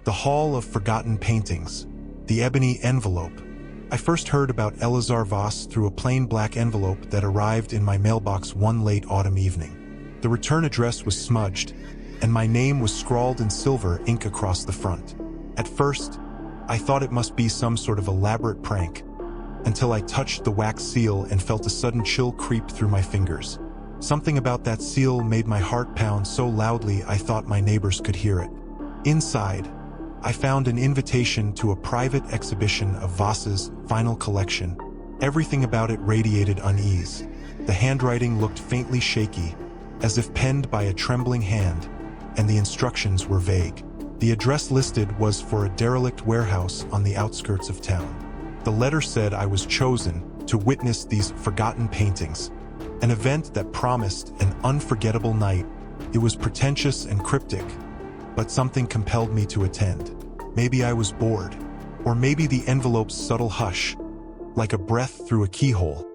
The Hall of Forgotten Paintings. The Ebony Envelope. I first heard about Elazar Vos through a plain black envelope that arrived in my mailbox one late autumn evening. The return address was smudged, and my name was scrawled in silver ink across the front. At first, I thought it must be some sort of elaborate prank, until I touched the wax seal and felt a sudden chill creep through my fingers. Something about that seal made my heart pound so loudly I thought my neighbors could hear it. Inside, I found an invitation to a private exhibition of Vos's final collection. Everything about it radiated unease. The handwriting looked faintly shaky, as if penned by a trembling hand, and the instructions were vague. The address listed was for a derelict warehouse on the outskirts of town. The letter said I was chosen to witness these forgotten paintings, an event that promised an unforgettable night. It was pretentious and cryptic, but something compelled me to attend. Maybe I was bored, or maybe the envelope's subtle hush, like a breath through a keyhole,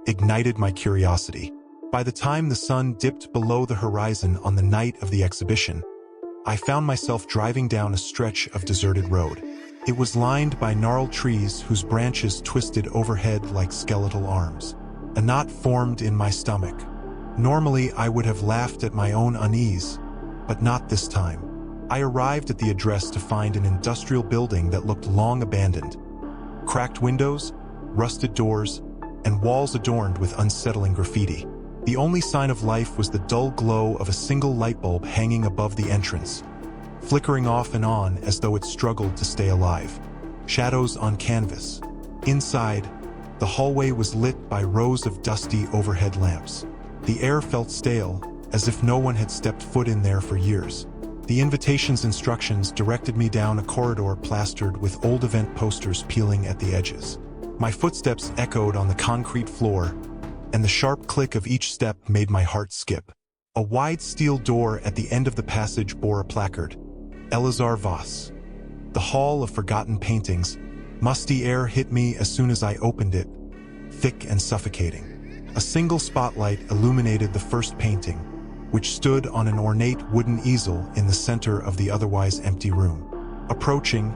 ignited my curiosity. By the time the sun dipped below the horizon on the night of the exhibition, I found myself driving down a stretch of deserted road. It was lined by gnarled trees whose branches twisted overhead like skeletal arms. A knot formed in my stomach. Normally, I would have laughed at my own unease, but not this time. I arrived at the address to find an industrial building that looked long abandoned. Cracked windows, rusted doors, and walls adorned with unsettling graffiti. The only sign of life was the dull glow of a single light bulb hanging above the entrance, flickering off and on as though it struggled to stay alive. Shadows on canvas. Inside, the hallway was lit by rows of dusty overhead lamps. The air felt stale, as if no one had stepped foot in there for years. The invitation's instructions directed me down a corridor plastered with old event posters peeling at the edges. My footsteps echoed on the concrete floor, and the sharp click of each step made my heart skip. A wide steel door at the end of the passage bore a placard, Elazar Vos. The Hall of Forgotten Paintings. Musty air hit me as soon as I opened it, thick and suffocating. A single spotlight illuminated the first painting, which stood on an ornate wooden easel in the center of the otherwise empty room. Approaching,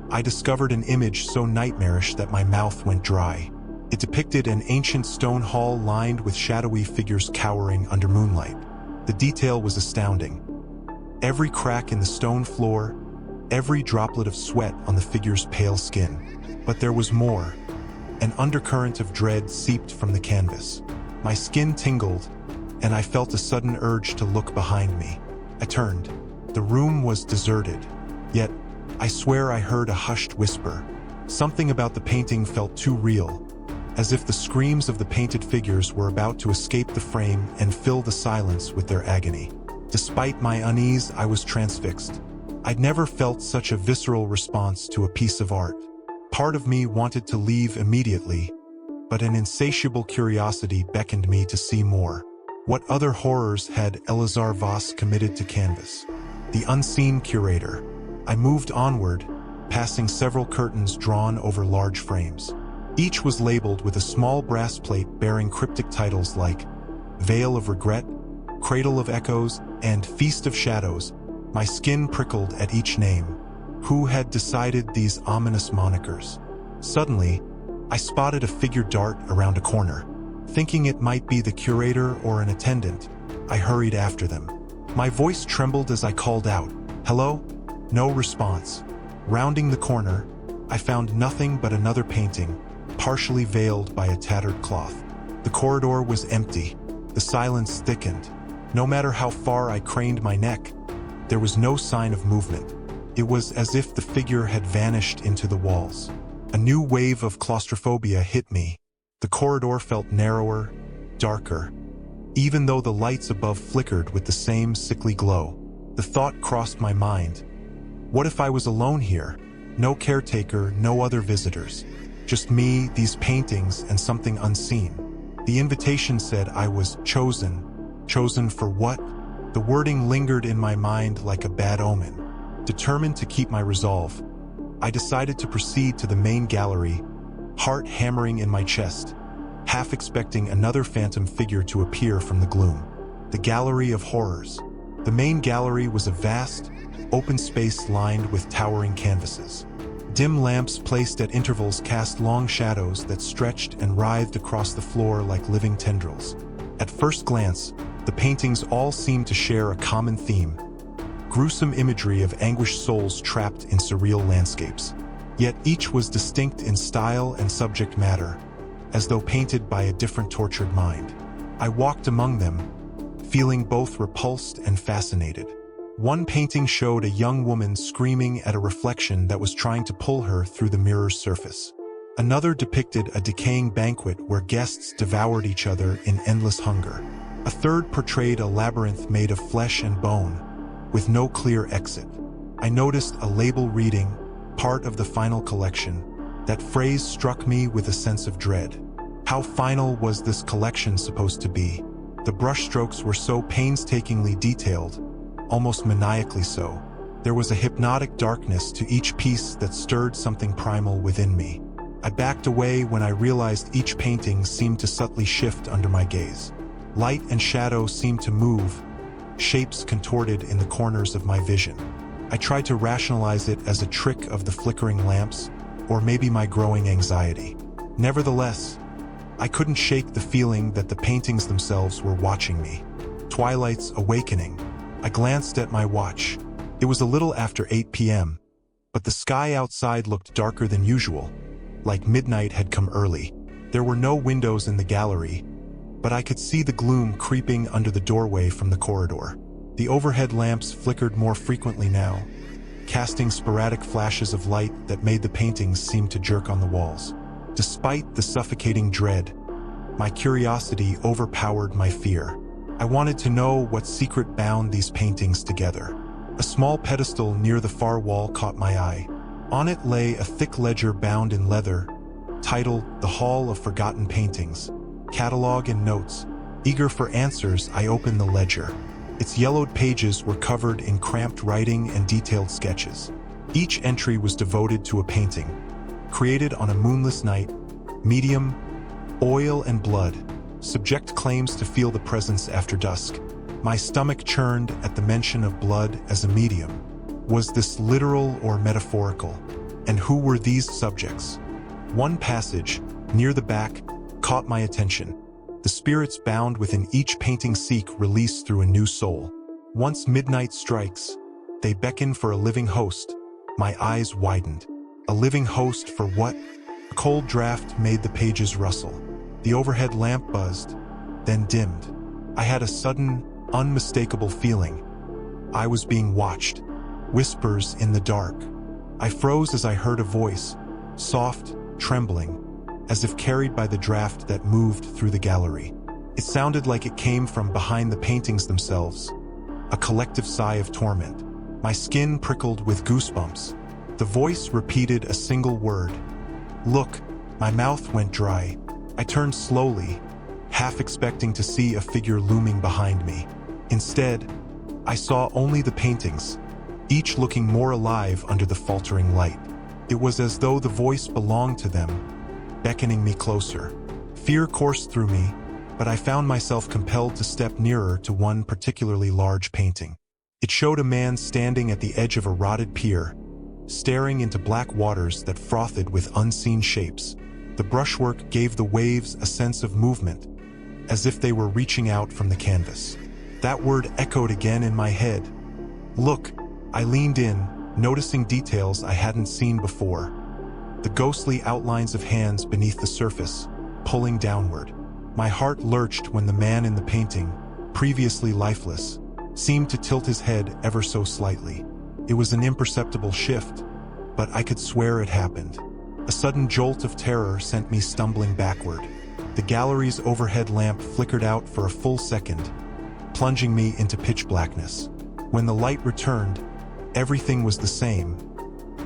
I discovered an image so nightmarish that my mouth went dry. It depicted an ancient stone hall lined with shadowy figures cowering under moonlight. The detail was astounding. Every crack in the stone floor, every droplet of sweat on the figure's pale skin. But there was more. An undercurrent of dread seeped from the canvas. My skin tingled, and I felt a sudden urge to look behind me. I turned. The room was deserted, yet I swear I heard a hushed whisper. Something about the painting felt too real, as if the screams of the painted figures were about to escape the frame and fill the silence with their agony. Despite my unease, I was transfixed. I'd never felt such a visceral response to a piece of art. Part of me wanted to leave immediately, but an insatiable curiosity beckoned me to see more. What other horrors had Elazar Vos committed to canvas? The unseen curator. I moved onward, passing several curtains drawn over large frames. Each was labeled with a small brass plate bearing cryptic titles like Veil of Regret, Cradle of Echoes, and Feast of Shadows. My skin prickled at each name. Who had decided these ominous monikers? Suddenly, I spotted a figure dart around a corner. Thinking it might be the curator or an attendant, I hurried after them. My voice trembled as I called out, "Hello?" No response. Rounding the corner, I found nothing but another painting, partially veiled by a tattered cloth. The corridor was empty. The silence thickened. No matter how far I craned my neck, there was no sign of movement. It was as if the figure had vanished into the walls. A new wave of claustrophobia hit me. The corridor felt narrower, darker, even though the lights above flickered with the same sickly glow. The thought crossed my mind. What if I was alone here? No caretaker, no other visitors. Just me, these paintings, and something unseen. The invitation said I was chosen. Chosen for what? The wording lingered in my mind like a bad omen. Determined to keep my resolve, I decided to proceed to the main gallery, heart hammering in my chest, half expecting another phantom figure to appear from the gloom. The Gallery of Horrors. The main gallery was a vast, open space lined with towering canvases. Dim lamps placed at intervals cast long shadows that stretched and writhed across the floor like living tendrils. At first glance, the paintings all seemed to share a common theme: gruesome imagery of anguished souls trapped in surreal landscapes. Yet each was distinct in style and subject matter, as though painted by a different tortured mind. I walked among them, feeling both repulsed and fascinated. One painting showed a young woman screaming at a reflection that was trying to pull her through the mirror's surface. Another depicted a decaying banquet where guests devoured each other in endless hunger. A third portrayed a labyrinth made of flesh and bone, with no clear exit. I noticed a label reading, "Part of the final collection." That phrase struck me with a sense of dread. How final was this collection supposed to be? The brushstrokes were so painstakingly detailed, almost maniacally so. There was a hypnotic darkness to each piece that stirred something primal within me. I backed away when I realized each painting seemed to subtly shift under my gaze. Light and shadow seemed to move, shapes contorted in the corners of my vision. I tried to rationalize it as a trick of the flickering lamps, or maybe my growing anxiety. Nevertheless, I couldn't shake the feeling that the paintings themselves were watching me. Twilight's awakening. I glanced at my watch. It was a little after 8 p.m., but the sky outside looked darker than usual, like midnight had come early. There were no windows in the gallery, but I could see the gloom creeping under the doorway from the corridor. The overhead lamps flickered more frequently now, casting sporadic flashes of light that made the paintings seem to jerk on the walls. Despite the suffocating dread, my curiosity overpowered my fear. I wanted to know what secret bound these paintings together. A small pedestal near the far wall caught my eye. On it lay a thick ledger bound in leather, titled "The Hall of Forgotten Paintings," catalog and notes. Eager for answers, I opened the ledger. Its yellowed pages were covered in cramped writing and detailed sketches. Each entry was devoted to a painting, created on a moonless night, medium, oil and blood. Subject claims to feel the presence after dusk. My stomach churned at the mention of blood as a medium. Was this literal or metaphorical? And who were these subjects? One passage, near the back, caught my attention. The spirits bound within each painting seek release through a new soul. Once midnight strikes, they beckon for a living host. My eyes widened. A living host for what? A cold draft made the pages rustle. The overhead lamp buzzed, then dimmed. I had a sudden, unmistakable feeling. I was being watched. Whispers in the dark. I froze as I heard a voice, soft, trembling, as if carried by the draft that moved through the gallery. It sounded like it came from behind the paintings themselves, a collective sigh of torment. My skin prickled with goosebumps. The voice repeated a single word. "Look." My mouth went dry. I turned slowly, half expecting to see a figure looming behind me. Instead, I saw only the paintings, each looking more alive under the faltering light. It was as though the voice belonged to them, beckoning me closer. Fear coursed through me, but I found myself compelled to step nearer to one particularly large painting. It showed a man standing at the edge of a rotted pier, staring into black waters that frothed with unseen shapes. The brushwork gave the waves a sense of movement, as if they were reaching out from the canvas. That word echoed again in my head. "Look." I leaned in, noticing details I hadn't seen before. The ghostly outlines of hands beneath the surface, pulling downward. My heart lurched when the man in the painting, previously lifeless, seemed to tilt his head ever so slightly. It was an imperceptible shift, but I could swear it happened. A sudden jolt of terror sent me stumbling backward. The gallery's overhead lamp flickered out for a full second, plunging me into pitch blackness. When the light returned, everything was the same,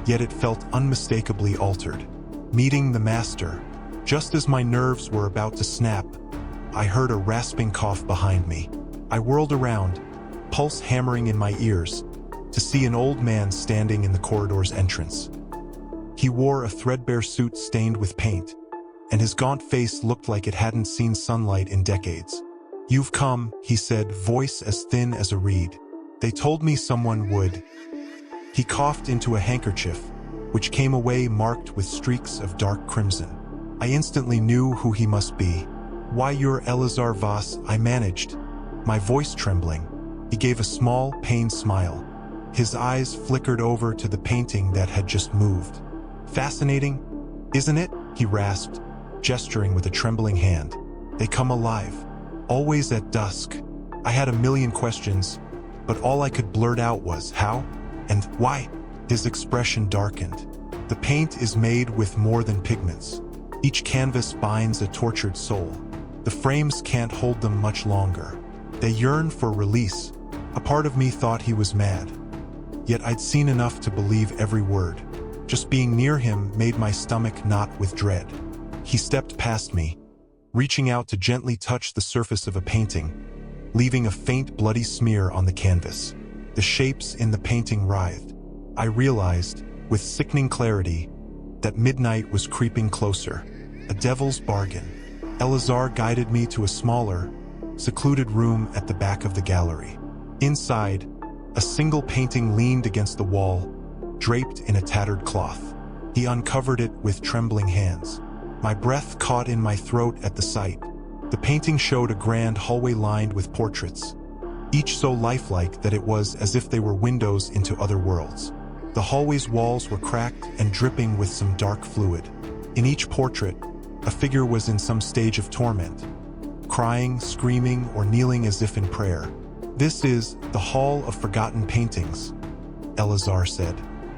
yet it felt unmistakably altered. Meeting the master. Just as my nerves were about to snap, I heard a rasping cough behind me. I whirled around, pulse hammering in my ears, to see an old man standing in the corridor's entrance. He wore a threadbare suit stained with paint, and his gaunt face looked like it hadn't seen sunlight in decades. "You've come," he said, voice as thin as a reed. "They told me someone would." He coughed into a handkerchief, which came away marked with streaks of dark crimson. I instantly knew who he must be. "Why, you're Elazar Voss," I managed, my voice trembling. He gave a small, pained smile. His eyes flickered over to the painting that had just moved. "Fascinating, isn't it?" he rasped, gesturing with a trembling hand. "They come alive, always at dusk." I had a million questions, but all I could blurt out was, "How? And why?" His expression darkened. "The paint is made with more than pigments. Each canvas binds a tortured soul. The frames can't hold them much longer. They yearn for release." A part of me thought he was mad. Yet I'd seen enough to believe every word. Just being near him made my stomach knot with dread. He stepped past me, reaching out to gently touch the surface of a painting, leaving a faint bloody smear on the canvas. The shapes in the painting writhed. I realized, with sickening clarity, that midnight was creeping closer. A devil's bargain. Elazar guided me to a smaller, secluded room at the back of the gallery. Inside, a single painting leaned against the wall, draped in a tattered cloth. He uncovered it with trembling hands. My breath caught in my throat at the sight. The painting showed a grand hallway lined with portraits, each so lifelike that it was as if they were windows into other worlds. The hallway's walls were cracked and dripping with some dark fluid. In each portrait, a figure was in some stage of torment, crying, screaming, or kneeling as if in prayer. "This is the Hall of Forgotten Paintings," Elazar said.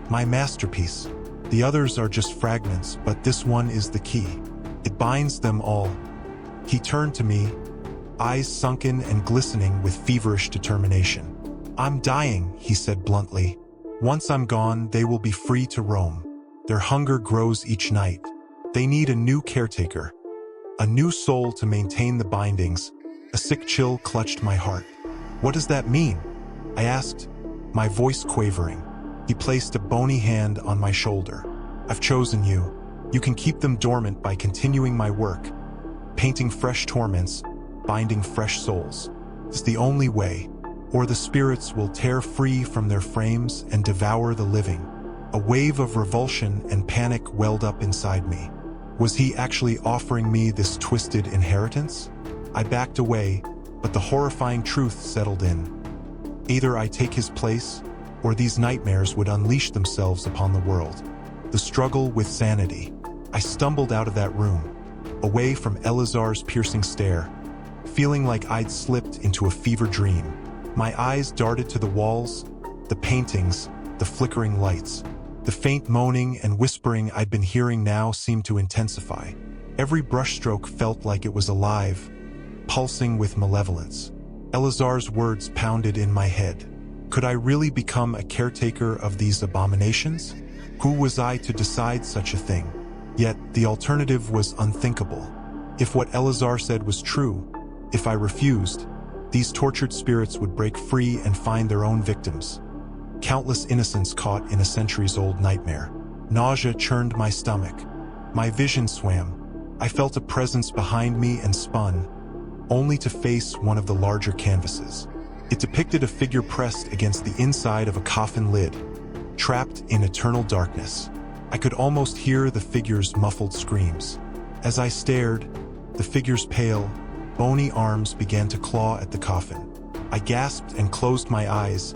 "My masterpiece. The others are just fragments, but this one is the key. It binds them all." He turned to me, eyes sunken and glistening with feverish determination. "I'm dying," he said bluntly. "Once I'm gone, they will be free to roam. Their hunger grows each night. They need a new caretaker, a new soul to maintain the bindings." A sick chill clutched my heart. "What does that mean?" I asked, my voice quavering. He placed a bony hand on my shoulder. "I've chosen you. You can keep them dormant by continuing my work, painting fresh torments, binding fresh souls. It's the only way, or the spirits will tear free from their frames and devour the living." A wave of revulsion and panic welled up inside me. Was he actually offering me this twisted inheritance? I backed away, but the horrifying truth settled in. Either I take his place, or these nightmares would unleash themselves upon the world. The struggle with sanity. I stumbled out of that room, away from Elazar's piercing stare, feeling like I'd slipped into a fever dream. My eyes darted to the walls, the paintings, the flickering lights. The faint moaning and whispering I'd been hearing now seemed to intensify. Every brushstroke felt like it was alive, pulsing with malevolence. Elazar's words pounded in my head. Could I really become a caretaker of these abominations? Who was I to decide such a thing? Yet the alternative was unthinkable. If what Elazar said was true, if I refused, these tortured spirits would break free and find their own victims. Countless innocents caught in a centuries-old nightmare. Nausea churned my stomach. My vision swam. I felt a presence behind me and spun, only to face one of the larger canvases. It depicted a figure pressed against the inside of a coffin lid, trapped in eternal darkness. I could almost hear the figure's muffled screams. As I stared, the figure's pale, bony arms began to claw at the coffin. I gasped and closed my eyes,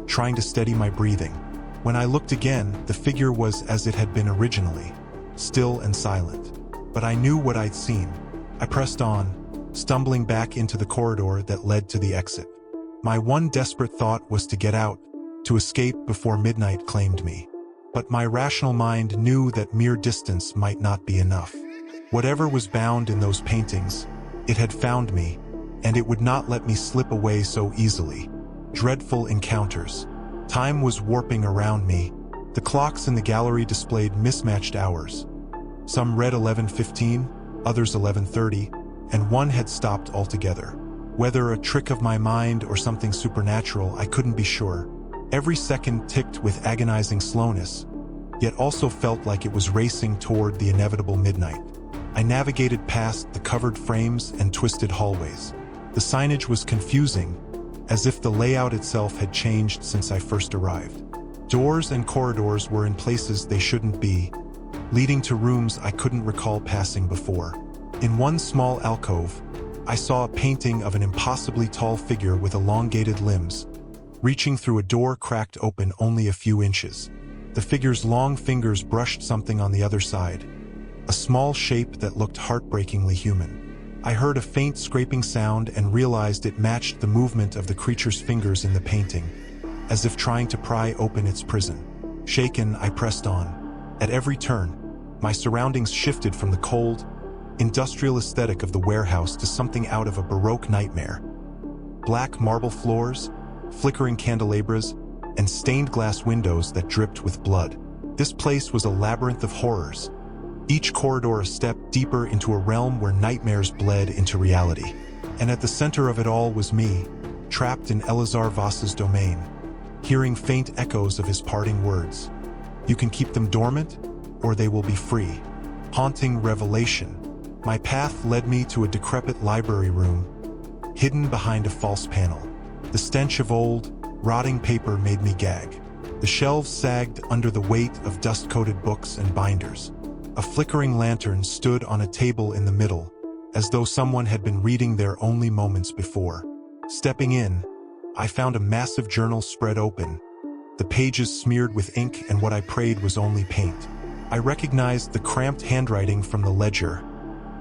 trying to steady my breathing. When I looked again, the figure was as it had been originally, still and silent. But I knew what I'd seen. I pressed on, stumbling back into the corridor that led to the exit. My one desperate thought was to get out, to escape before midnight claimed me. But my rational mind knew that mere distance might not be enough. Whatever was bound in those paintings, it had found me, and it would not let me slip away so easily. Dreadful encounters. Time was warping around me. The clocks in the gallery displayed mismatched hours. Some read 11:15, others 11:30, and one had stopped altogether. Whether a trick of my mind or something supernatural, I couldn't be sure. Every second ticked with agonizing slowness, yet also felt like it was racing toward the inevitable midnight. I navigated past the covered frames and twisted hallways. The signage was confusing, as if the layout itself had changed since I first arrived. Doors and corridors were in places they shouldn't be, leading to rooms I couldn't recall passing before. In one small alcove, I saw a painting of an impossibly tall figure with elongated limbs, reaching through a door cracked open only a few inches. The figure's long fingers brushed something on the other side, a small shape that looked heartbreakingly human. I heard a faint scraping sound and realized it matched the movement of the creature's fingers in the painting, as if trying to pry open its prison. Shaken, I pressed on. At every turn, my surroundings shifted from the cold, industrial aesthetic of the warehouse to something out of a Baroque nightmare. Black marble floors, flickering candelabras, and stained glass windows that dripped with blood. This place was a labyrinth of horrors, each corridor a step deeper into a realm where nightmares bled into reality. And at the center of it all was me, trapped in Elazar Voss's domain, hearing faint echoes of his parting words. You can keep them dormant, or they will be free. Haunting revelation. My path led me to a decrepit library room, hidden behind a false panel. The stench of old, rotting paper made me gag. The shelves sagged under the weight of dust-coated books and binders. A flickering lantern stood on a table in the middle, as though someone had been reading there only moments before. Stepping in, I found a massive journal spread open, the pages smeared with ink, and what I prayed was only paint. I recognized the cramped handwriting from the ledger,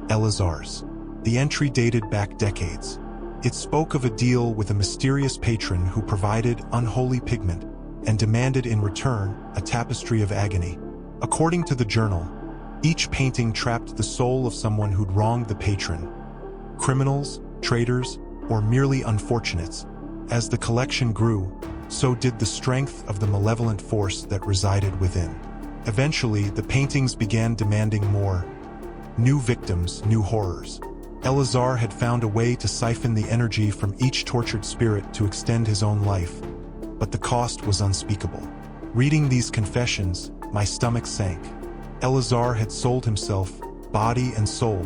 Elazar's. The entry dated back decades. It spoke of a deal with a mysterious patron who provided unholy pigment and demanded in return a tapestry of agony. According to the journal, each painting trapped the soul of someone who'd wronged the patron. Criminals, traitors, or merely unfortunates. As the collection grew, so did the strength of the malevolent force that resided within. Eventually, the paintings began demanding more. New victims, new horrors. Elazar had found a way to siphon the energy from each tortured spirit to extend his own life, but the cost was unspeakable. Reading these confessions, my stomach sank. Elazar had sold himself, body and soul,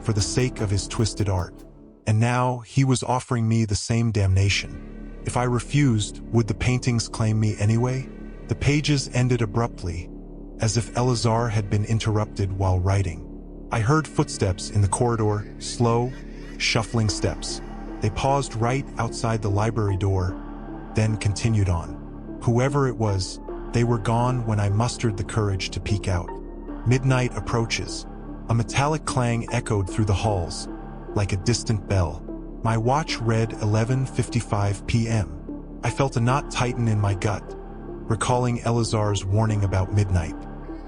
for the sake of his twisted art. And now he was offering me the same damnation. If I refused, would the paintings claim me anyway? The pages ended abruptly, as if Elazar had been interrupted while writing. I heard footsteps in the corridor, slow, shuffling steps. They paused right outside the library door, then continued on. Whoever it was, they were gone when I mustered the courage to peek out. Midnight approaches. A metallic clang echoed through the halls, like a distant bell. My watch read 11:55 p.m. I felt a knot tighten in my gut, recalling Elazar's warning about midnight.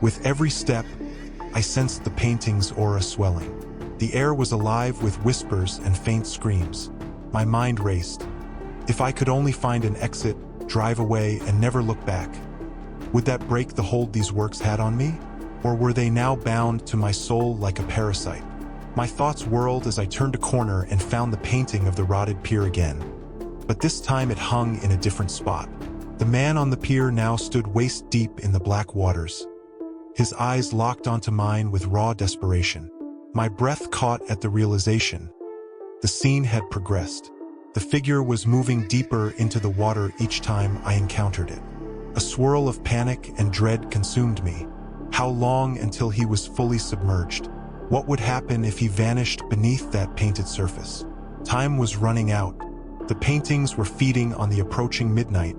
With every step, I sensed the painting's aura swelling. The air was alive with whispers and faint screams. My mind raced. If I could only find an exit, drive away, and never look back. Would that break the hold these works had on me? Or were they now bound to my soul like a parasite? My thoughts whirled as I turned a corner and found the painting of the rotted pier again. But this time it hung in a different spot. The man on the pier now stood waist-deep in the black waters, his eyes locked onto mine with raw desperation. My breath caught at the realization. The scene had progressed. The figure was moving deeper into the water each time I encountered it. A swirl of panic and dread consumed me. How long until he was fully submerged? What would happen if he vanished beneath that painted surface? Time was running out. The paintings were feeding on the approaching midnight,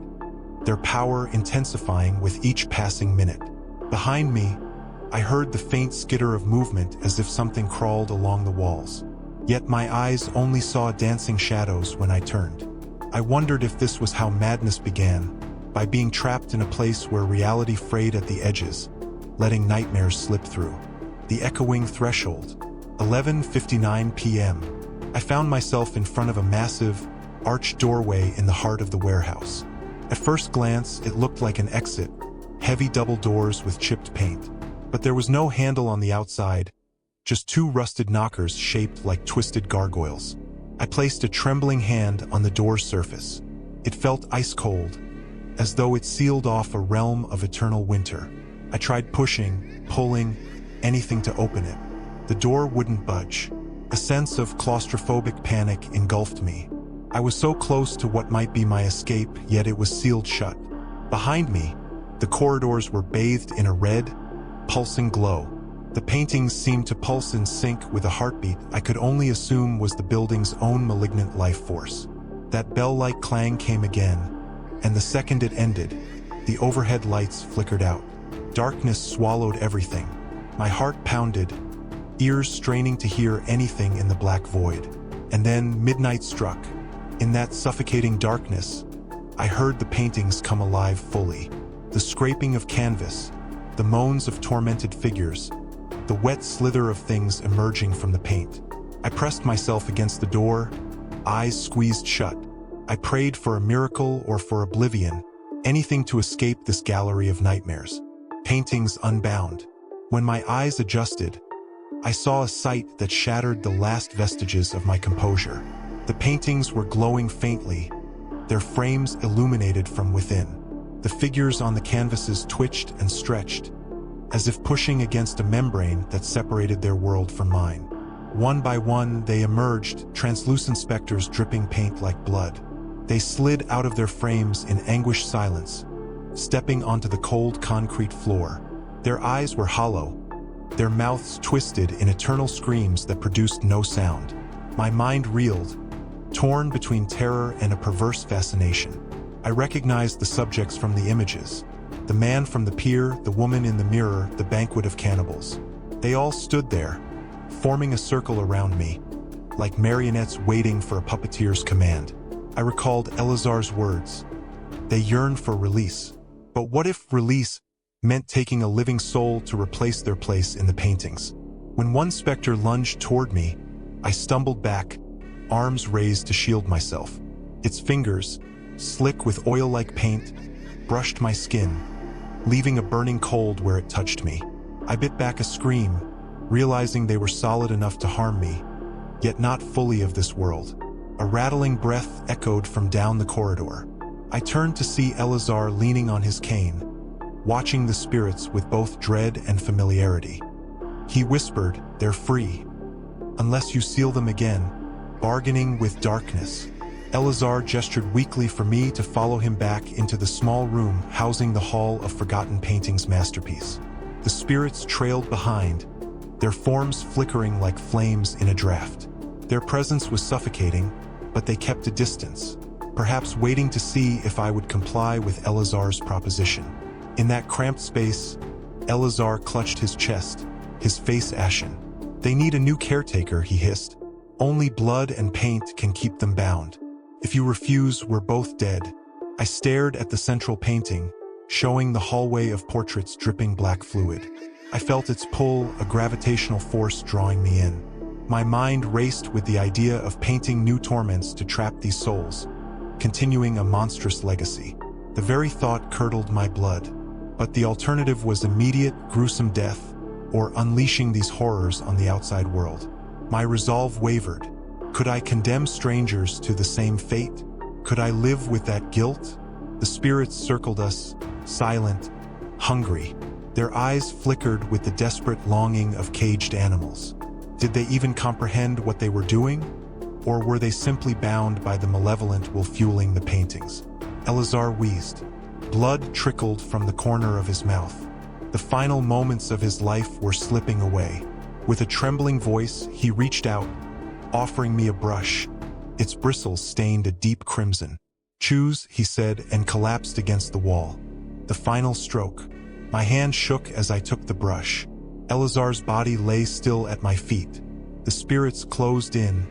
their power intensifying with each passing minute. Behind me, I heard the faint skitter of movement as if something crawled along the walls. Yet my eyes only saw dancing shadows when I turned. I wondered if this was how madness began, by being trapped in a place where reality frayed at the edges, letting nightmares slip through. The echoing threshold, 11:59 p.m. I found myself in front of a massive, arched doorway in the heart of the warehouse. At first glance, it looked like an exit, heavy double doors with chipped paint. But there was no handle on the outside, just two rusted knockers shaped like twisted gargoyles. I placed a trembling hand on the door's surface. It felt ice-cold, as though it sealed off a realm of eternal winter. I tried pushing, pulling, anything to open it. The door wouldn't budge. A sense of claustrophobic panic engulfed me. I was so close to what might be my escape, yet it was sealed shut. Behind me, The corridors were bathed in a red, pulsing glow. The paintings seemed to pulse in sync with a heartbeat I could only assume was the building's own malignant life force. That bell-like clang came again, and the second it ended, the overhead lights flickered out. Darkness swallowed everything. My heart pounded, ears straining to hear anything in the black void. And then midnight struck. In that suffocating darkness, I heard the paintings come alive fully. The scraping of canvas, the moans of tormented figures, the wet slither of things emerging from the paint. I pressed myself against the door, eyes squeezed shut. I prayed for a miracle or for oblivion, anything to escape this gallery of nightmares. Paintings unbound. When my eyes adjusted, I saw a sight that shattered the last vestiges of my composure. The paintings were glowing faintly, their frames illuminated from within. The figures on the canvases twitched and stretched, as if pushing against a membrane that separated their world from mine. One by one, they emerged, translucent specters dripping paint like blood. They slid out of their frames in anguished silence, stepping onto the cold concrete floor. Their eyes were hollow, their mouths twisted in eternal screams that produced no sound. My mind reeled, torn between terror and a perverse fascination. I recognized the subjects from the images. The man from the pier, the woman in the mirror, the banquet of cannibals. They all stood there, forming a circle around me, like marionettes waiting for a puppeteer's command. I recalled Elazar's words. They yearned for release. But what if release meant taking a living soul to replace their place in the paintings? When one specter lunged toward me, I stumbled back, arms raised to shield myself. Its fingers, slick with oil-like paint, brushed my skin, leaving a burning cold where it touched me. I bit back a scream, realizing they were solid enough to harm me, yet not fully of this world. A rattling breath echoed from down the corridor. I turned to see Elazar leaning on his cane, watching the spirits with both dread and familiarity. He whispered, "They're free, unless you seal them again," bargaining with darkness. Elazar gestured weakly for me to follow him back into the small room housing the Hall of Forgotten Paintings masterpiece. The spirits trailed behind, their forms flickering like flames in a draft. Their presence was suffocating, but they kept a distance, perhaps waiting to see if I would comply with Elazar's proposition. In that cramped space, Elazar clutched his chest, his face ashen. "They need a new caretaker," he hissed. "Only blood and paint can keep them bound. If you refuse, we're both dead." I stared at the central painting, showing the hallway of portraits dripping black fluid. I felt its pull, a gravitational force drawing me in. My mind raced with the idea of painting new torments to trap these souls, continuing a monstrous legacy. The very thought curdled my blood. But the alternative was immediate, gruesome death, or unleashing these horrors on the outside world. My resolve wavered. Could I condemn strangers to the same fate? Could I live with that guilt? The spirits circled us, silent, hungry. Their eyes flickered with the desperate longing of caged animals. Did they even comprehend what they were doing? Or were they simply bound by the malevolent will fueling the paintings? Elazar wheezed. Blood trickled from the corner of his mouth. The final moments of his life were slipping away. With a trembling voice, he reached out, offering me a brush. Its bristles stained a deep crimson. "Choose," he said, and collapsed against the wall. The final stroke. My hand shook as I took the brush. Elazar's body lay still at my feet. The spirits closed in,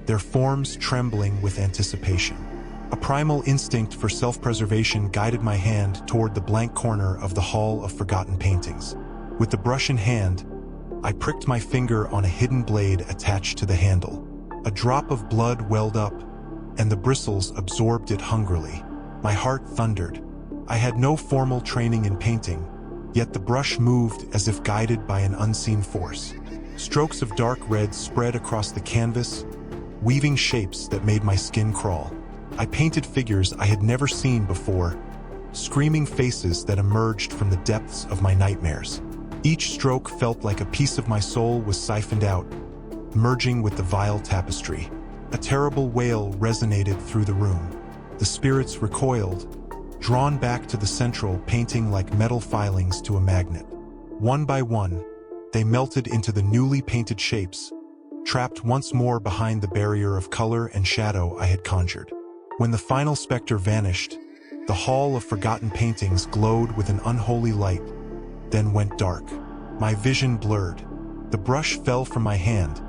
their forms trembling with anticipation. A primal instinct for self-preservation guided my hand toward the blank corner of the Hall of Forgotten Paintings. With the brush in hand, I pricked my finger on a hidden blade attached to the handle. A drop of blood welled up, and the bristles absorbed it hungrily. My heart thundered. I had no formal training in painting, yet the brush moved as if guided by an unseen force. Strokes of dark red spread across the canvas, weaving shapes that made my skin crawl. I painted figures I had never seen before, screaming faces that emerged from the depths of my nightmares. Each stroke felt like a piece of my soul was siphoned out, merging with the vile tapestry. A terrible wail resonated through the room. The spirits recoiled, drawn back to the central painting like metal filings to a magnet. One by one, they melted into the newly painted shapes, trapped once more behind the barrier of color and shadow I had conjured. When the final specter vanished, the hall of forgotten paintings glowed with an unholy light, then went dark. My vision blurred. The brush fell from my hand,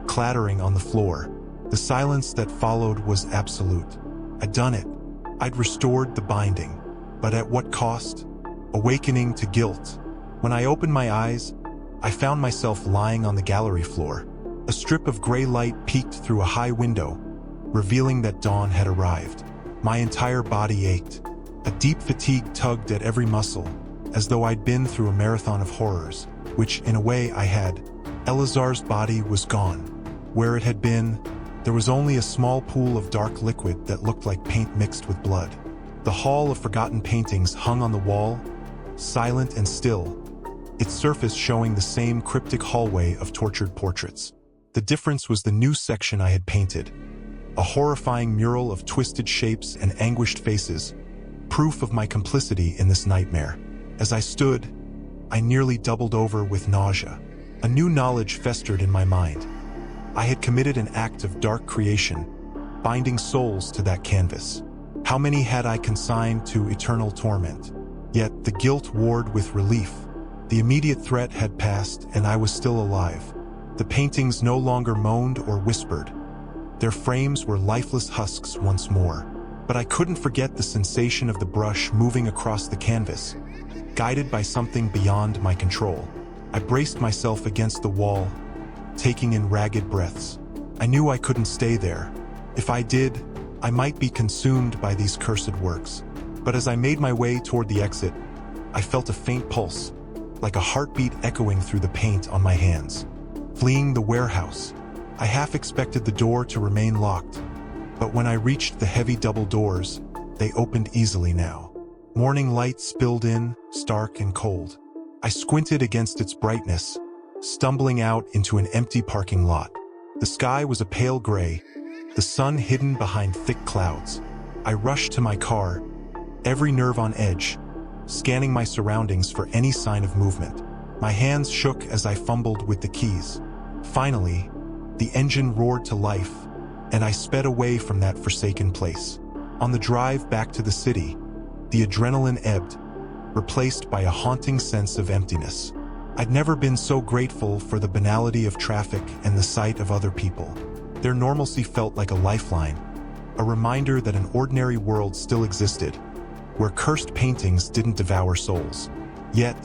clattering on the floor. The silence that followed was absolute. I'd done it. I'd restored the binding. But at what cost? Awakening to guilt. When I opened my eyes, I found myself lying on the gallery floor. A strip of gray light peeked through a high window, revealing that dawn had arrived. My entire body ached. A deep fatigue tugged at every muscle, as though I'd been through a marathon of horrors, which, in a way, I had. Eleazar's body was gone. Where it had been, there was only a small pool of dark liquid that looked like paint mixed with blood. The hall of forgotten paintings hung on the wall, silent and still, its surface showing the same cryptic hallway of tortured portraits. The difference was the new section I had painted, a horrifying mural of twisted shapes and anguished faces, proof of my complicity in this nightmare. As I stood, I nearly doubled over with nausea. A new knowledge festered in my mind. I had committed an act of dark creation, binding souls to that canvas. How many had I consigned to eternal torment? Yet the guilt warred with relief. The immediate threat had passed, and I was still alive. The paintings no longer moaned or whispered. Their frames were lifeless husks once more. But I couldn't forget the sensation of the brush moving across the canvas, guided by something beyond my control. I braced myself against the wall, taking in ragged breaths. I knew I couldn't stay there. If I did, I might be consumed by these cursed works. But as I made my way toward the exit, I felt a faint pulse, like a heartbeat echoing through the paint on my hands. Fleeing the warehouse, I half expected the door to remain locked, but when I reached the heavy double doors, they opened easily now. Morning light spilled in, stark and cold. I squinted against its brightness, stumbling out into an empty parking lot. The sky was a pale gray, the sun hidden behind thick clouds. I rushed to my car, every nerve on edge, scanning my surroundings for any sign of movement. My hands shook as I fumbled with the keys. Finally, the engine roared to life, and I sped away from that forsaken place. On the drive back to the city, the adrenaline ebbed, replaced by a haunting sense of emptiness. I'd never been so grateful for the banality of traffic and the sight of other people. Their normalcy felt like a lifeline, a reminder that an ordinary world still existed, where cursed paintings didn't devour souls. Yet,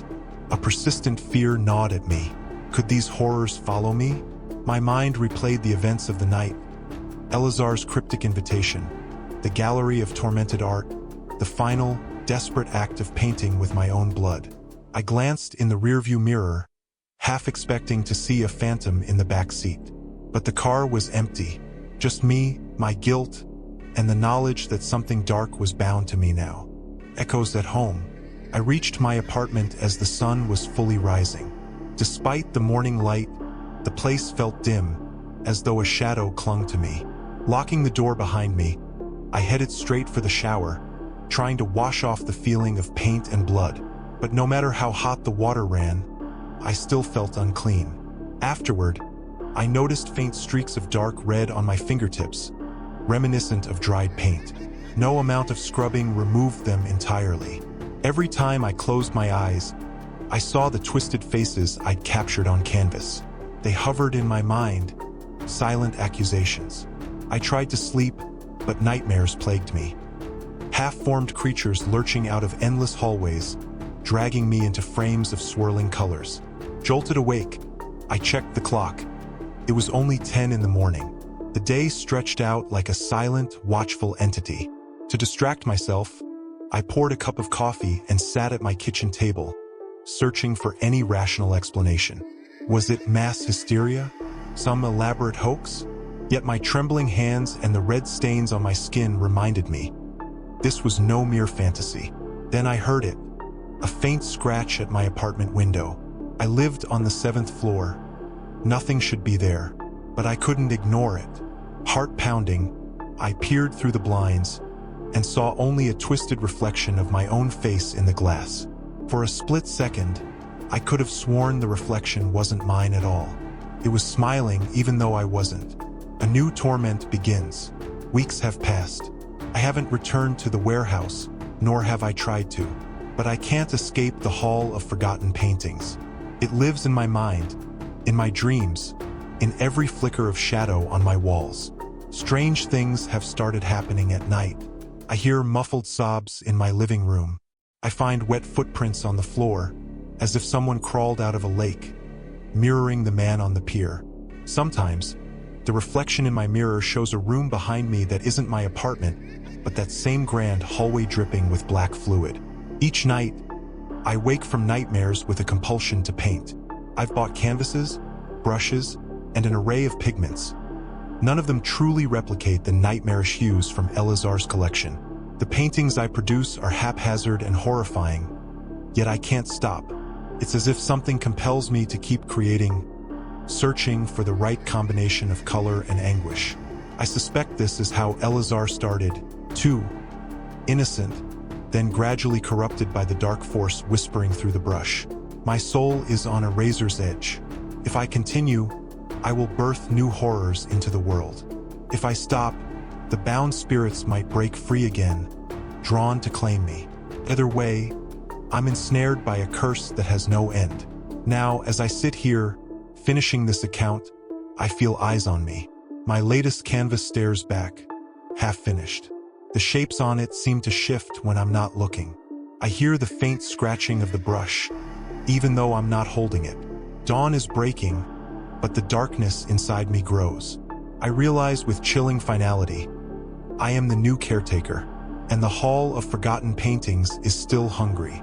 a persistent fear gnawed at me. Could these horrors follow me? My mind replayed the events of the night, Eleazar's cryptic invitation, the gallery of tormented art, the final, desperate act of painting with my own blood. I glanced in the rearview mirror, half expecting to see a phantom in the back seat. But the car was empty, just me, my guilt, and the knowledge that something dark was bound to me now. Echoes at home. I reached my apartment as the sun was fully rising. Despite the morning light, the place felt dim, as though a shadow clung to me. Locking the door behind me, I headed straight for the shower, trying to wash off the feeling of paint and blood. But no matter how hot the water ran, I still felt unclean. Afterward, I noticed faint streaks of dark red on my fingertips, reminiscent of dried paint. No amount of scrubbing removed them entirely. Every time I closed my eyes, I saw the twisted faces I'd captured on canvas. They hovered in my mind, silent accusations. I tried to sleep, but nightmares plagued me. Half-formed creatures lurching out of endless hallways, dragging me into frames of swirling colors. Jolted awake, I checked the clock. It was only 10 in the morning. The day stretched out like a silent, watchful entity. To distract myself, I poured a cup of coffee and sat at my kitchen table, searching for any rational explanation. Was it mass hysteria? Some elaborate hoax? Yet my trembling hands and the red stains on my skin reminded me this was no mere fantasy. Then I heard it, a faint scratch at my apartment window. I lived on the 7th floor. Nothing should be there, but I couldn't ignore it. Heart pounding, I peered through the blinds, and saw only a twisted reflection of my own face in the glass. For a split second, I could have sworn the reflection wasn't mine at all. It was smiling even though I wasn't. A new torment begins. Weeks have passed. I haven't returned to the warehouse, nor have I tried to. But I can't escape the Hall of Forgotten Paintings. It lives in my mind, in my dreams, in every flicker of shadow on my walls. Strange things have started happening at night. I hear muffled sobs in my living room. I find wet footprints on the floor, as if someone crawled out of a lake, mirroring the man on the pier. Sometimes, the reflection in my mirror shows a room behind me that isn't my apartment, but that same grand hallway dripping with black fluid. Each night, I wake from nightmares with a compulsion to paint. I've bought canvases, brushes, and an array of pigments. None of them truly replicate the nightmarish hues from Elazar's collection. The paintings I produce are haphazard and horrifying, yet I can't stop. It's as if something compels me to keep creating, searching for the right combination of color and anguish. I suspect this is how Elazar started, too, innocent, then gradually corrupted by the dark force whispering through the brush. My soul is on a razor's edge. If I continue, I will birth new horrors into the world. If I stop, the bound spirits might break free again, drawn to claim me. Either way, I'm ensnared by a curse that has no end. Now, as I sit here, finishing this account, I feel eyes on me. My latest canvas stares back, half finished. The shapes on it seem to shift when I'm not looking. I hear the faint scratching of the brush, even though I'm not holding it. Dawn is breaking, but the darkness inside me grows. I realize with chilling finality, I am the new caretaker, and the Hall of Forgotten Paintings is still hungry.